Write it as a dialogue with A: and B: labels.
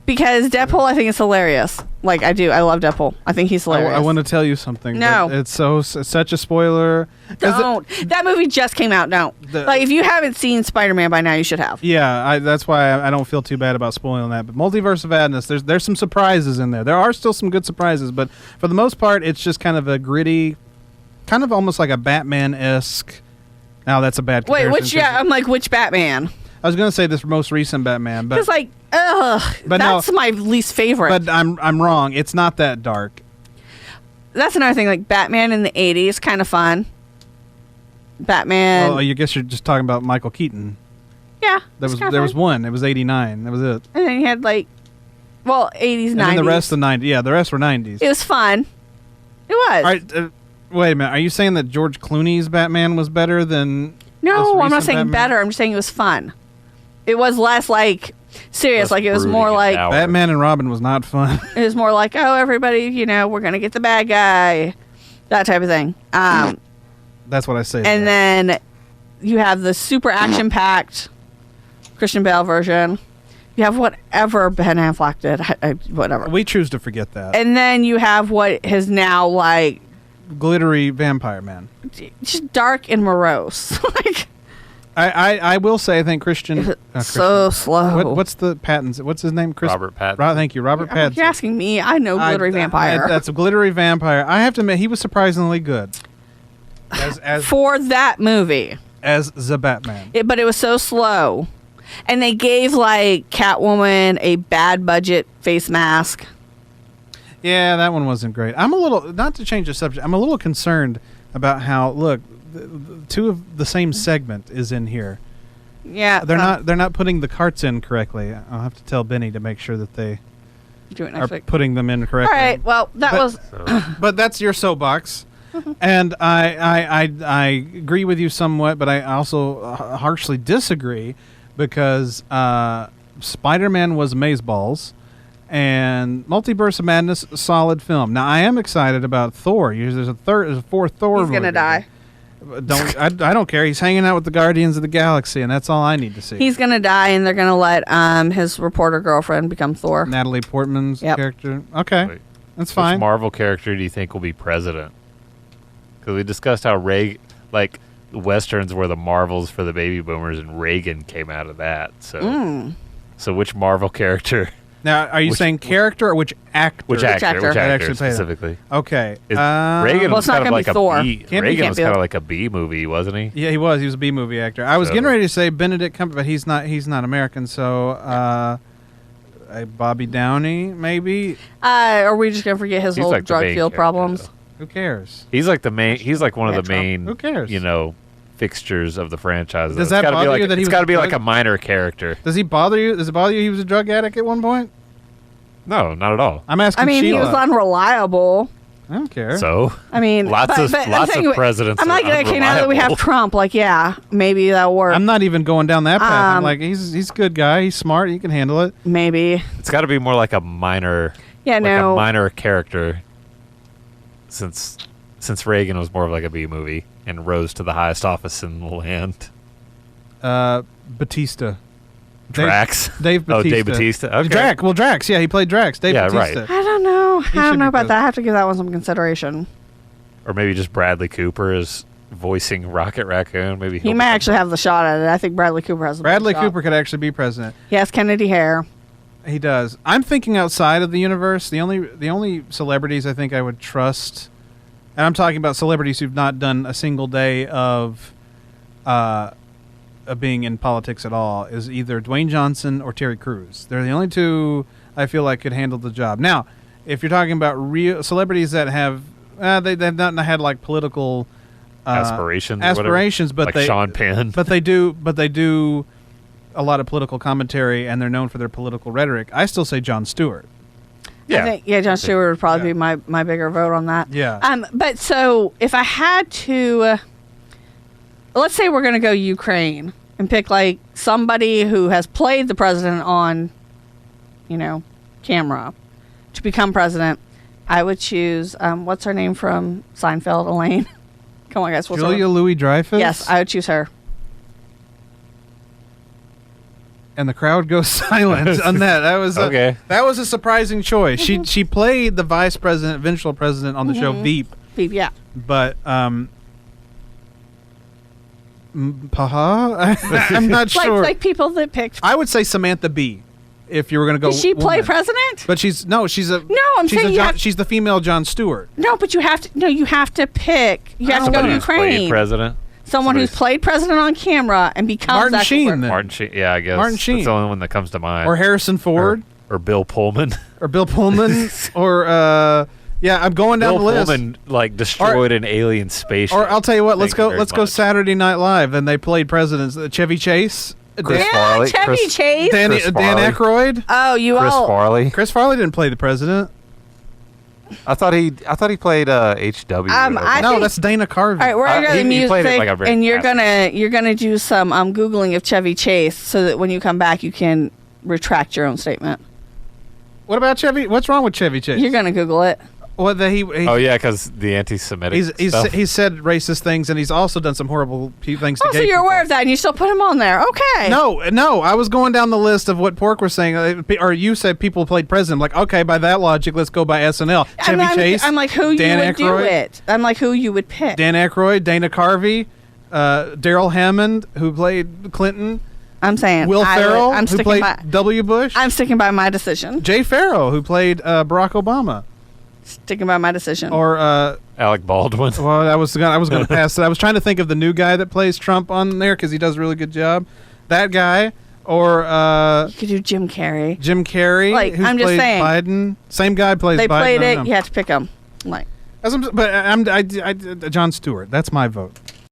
A: Because Deadpool, I think, is hilarious. Like, I do. I love Deadpool. I think he's hilarious.
B: I want to tell you something.
A: No.
B: It's such a spoiler.
A: Don't. That movie just came out. Don't. Like, if you haven't seen Spider-Man by now, you should have.
B: Yeah, that's why I don't feel too bad about spoiling that. But Multiverse of Madness, there's some surprises in there. There are still some good surprises, but for the most part, it's just kind of a gritty, kind of almost like a Batman-esque. Now that's a bad comparison.
A: Wait, I'm like, which Batman?
B: I was going to say this most recent Batman, but...
A: Because, like, that's my least favorite.
B: But I'm wrong. It's not that dark.
A: That's another thing. Like, Batman in the 80s, kind of fun. Batman...
B: Well, I guess you're just talking about Michael Keaton.
A: Yeah.
B: There was one. It was 89. That was it.
A: And then you had, like... Well, 80s, 90s. And
B: then the rest of the 90s. Yeah, the rest were 90s.
A: It was fun. It was.
B: All right, wait a minute. Are you saying that George Clooney's Batman was better than...
A: No, I'm not saying Batman? Better. I'm just saying it was fun. It was less, like, serious. Like, it was more like...
B: Batman and Robin was not fun.
A: It was more like, oh, everybody, we're going to get the bad guy. That type of thing.
B: That's what I say.
A: And then you have the super action-packed Christian Bale version. You have whatever Ben Affleck did. Whatever.
B: We choose to forget that.
A: And then you have what is now, like...
B: glittery vampire man.
A: Just dark and morose. Like...
B: I will say I think Christian
A: so slow.
B: What's the Pattinson? What's his name?
C: Robert Pattinson.
B: Thank you, Robert Pattinson.
A: You're asking me. I know glittery vampire.
B: That's a glittery vampire. I have to admit he was surprisingly good. As
A: for that movie.
B: As the Batman.
A: But it was so slow. And they gave like Catwoman a bad budget face mask.
B: Yeah, that one wasn't great. I'm a little, not to change the subject, I'm a little concerned about how, look, two of the same segment is in here.
A: Yeah.
B: They're not putting the carts in correctly. I'll have to tell Benny to make sure that they
A: do it next
B: are
A: week.
B: putting them in correctly.
A: All right, well,
B: But that's your soapbox. And I agree with you somewhat, but I also harshly disagree because Spider-Man was amazeballs. And Multiverse of Madness, solid film. Now I am excited about Thor. There's a fourth Thor movie.
A: He's gonna die.
B: I don't care. He's hanging out with the Guardians of the Galaxy, and that's all I need to see.
A: He's gonna die, and they're gonna let his reporter girlfriend become Thor.
B: Natalie Portman's character. Okay,
C: wait,
B: that's fine.
C: Which Marvel character do you think will be president? Because we discussed how like Westerns were the Marvels for the baby boomers, and Reagan came out of that. So which Marvel character?
B: Now, are you saying character or which actor?
C: Which actor specifically?
B: Okay.
C: Reagan was kind of like
A: Thor.
C: Reagan was kind of like a B movie, wasn't he?
B: Yeah, he was. He was a B movie actor. I was getting ready to say Benedict Cumberbatch, but he's not American. So Bobby Downey, maybe.
A: Are we just gonna forget his whole drug field problems?
C: Though.
B: Who cares?
C: He's like the main. He's like one of the main.
B: Who cares?
C: Fixtures of the franchise.
B: Does that bother you that he was?
C: It's got to be like a minor character.
B: Does he bother you? Does it bother you he was a drug addict at one point?
C: No, not at all.
B: I'm asking.
A: Sheila. He was unreliable.
B: I don't care.
C: So
A: lots
C: of presidents.
A: I'm like, okay, now that we have Trump, like, yeah, maybe that'll work.
B: I'm not even going down that path. I'm like, he's a good guy. He's smart. He can handle it.
A: Maybe
C: it's got to be more like a minor.
A: Yeah,
C: a minor character. Since Reagan was more of like a B movie and rose to the highest office in the land.
B: Batista.
C: Drax.
B: Dave Batista.
C: Oh, Dave Batista. Okay.
B: Drax. Yeah, he played Drax. Dave Batista.
C: Right.
A: I don't know. I don't know about that. I have to give that one some consideration.
C: Or maybe just Bradley Cooper is voicing Rocket Raccoon. Maybe
A: he might actually have the shot at it. I think Bradley Cooper has.
B: Bradley Cooper could actually be president.
A: He has Kennedy hair.
B: He does. I'm thinking outside of the universe. The only celebrities I think I would trust, and I'm talking about celebrities who've not done a single day of being in politics at all, is either Dwayne Johnson or Terry Crews. They're the only two I feel like could handle the job. Now, if you're talking about real celebrities that have they've not had like political aspirations, but
C: like Sean Penn,
B: but they do a lot of political commentary, and they're known for their political rhetoric. I still say Jon Stewart.
A: Yeah, Jon Stewart would probably be my bigger vote on that.
B: Yeah.
A: But so if I had to, let's say we're going to go Ukraine and pick like somebody who has played the president on, camera to become president, I would choose, what's her name from Seinfeld, Elaine? Come on, guys.
B: Julia Louis-Dreyfus?
A: Yes, I would choose her.
B: And the crowd goes silent on that. That was
C: Okay.
B: That was a surprising choice. She played the vice president, eventual president on the show Veep,
A: Yeah.
B: but I'm not sure.
A: Like people that picked.
B: I would say Samantha Bee, if you were going to go.
A: Did she play
B: woman.
A: president?
B: But she's
A: I'm
B: she's
A: saying
B: she's the female Jon Stewart.
A: No, but you have to. No, you have to pick. You have to go to
C: Somebody who's played
A: Ukraine.
C: president.
A: Someone who's
C: Somebody's-
A: played president on camera and becomes
B: Martin
A: actual
B: Sheen,
A: president.
B: then.
C: Martin Sheen. Yeah, I guess.
B: Martin Sheen.
C: That's the only one that comes to mind.
B: Or Harrison Ford,
C: Or Bill Pullman.
B: or Bill Pullman, or yeah, I'm going down
C: Bill
B: the list.
C: Pullman like destroyed an alien spaceship.
B: Or I'll tell you what, let's
C: Thank you
B: go.
C: very
B: Let's go
C: much.
B: Saturday Night Live, and they played presidents. Chevy Chase,
C: Chris
A: Yeah,
C: Farley.
A: Chevy
C: Chris-
A: Chase.
B: Dan
C: Chris Farley.
B: Aykroyd.
A: Oh, you
C: Chris
A: all.
C: Farley.
B: Chris Farley didn't play the president.
C: I thought he played HW.
A: I
B: No,
A: think-
B: that's Dana Carvey.
A: All right, we're gonna go to the
C: he played it
A: music,
C: like a very
A: and you're
C: fast-
A: gonna do some googling of Chevy Chase, so that when you come back, you can retract your own statement.
B: What about Chevy? What's wrong with Chevy Chase?
A: You're gonna Google it.
B: Well, he
C: Oh yeah, because the anti-Semitic stuff.
B: he's said racist things, and he's also done some horrible things to
A: Oh, so
B: gay
A: you're
B: people.
A: aware of that, and you still put him on there? Okay.
B: No, I was going down the list of what Pork was saying, or you said people played president. I'm like, okay, by that logic, let's go by SNL. Chevy Chase.
A: I'm like, who
B: Dan
A: you would do
B: Aykroyd,
A: it? I'm like, who you would pick?
B: Dan Aykroyd, Dana Carvey, Daryl Hammond, who played Clinton,
A: I'm saying
B: Will Ferrell,
A: I'm
B: who
A: sticking
B: played
A: by.
B: W. Bush,
A: I'm sticking by my decision.
B: Jay Farrow, who played Barack Obama,
A: Sticking by my decision.
B: or
C: Alec Baldwin.
B: well, I was going to pass it. I was trying to think of the new guy that plays Trump on there because he does a really good job. That guy, or
A: you could do Jim Carrey.
B: Jim Carrey,
A: Like,
B: who
A: I'm just
B: played
A: saying.
B: Biden. Same guy plays
A: They
B: Biden.
A: played
B: I
A: it.
B: don't know.
A: You have to pick them. Like.
B: But Jon Stewart. That's my vote.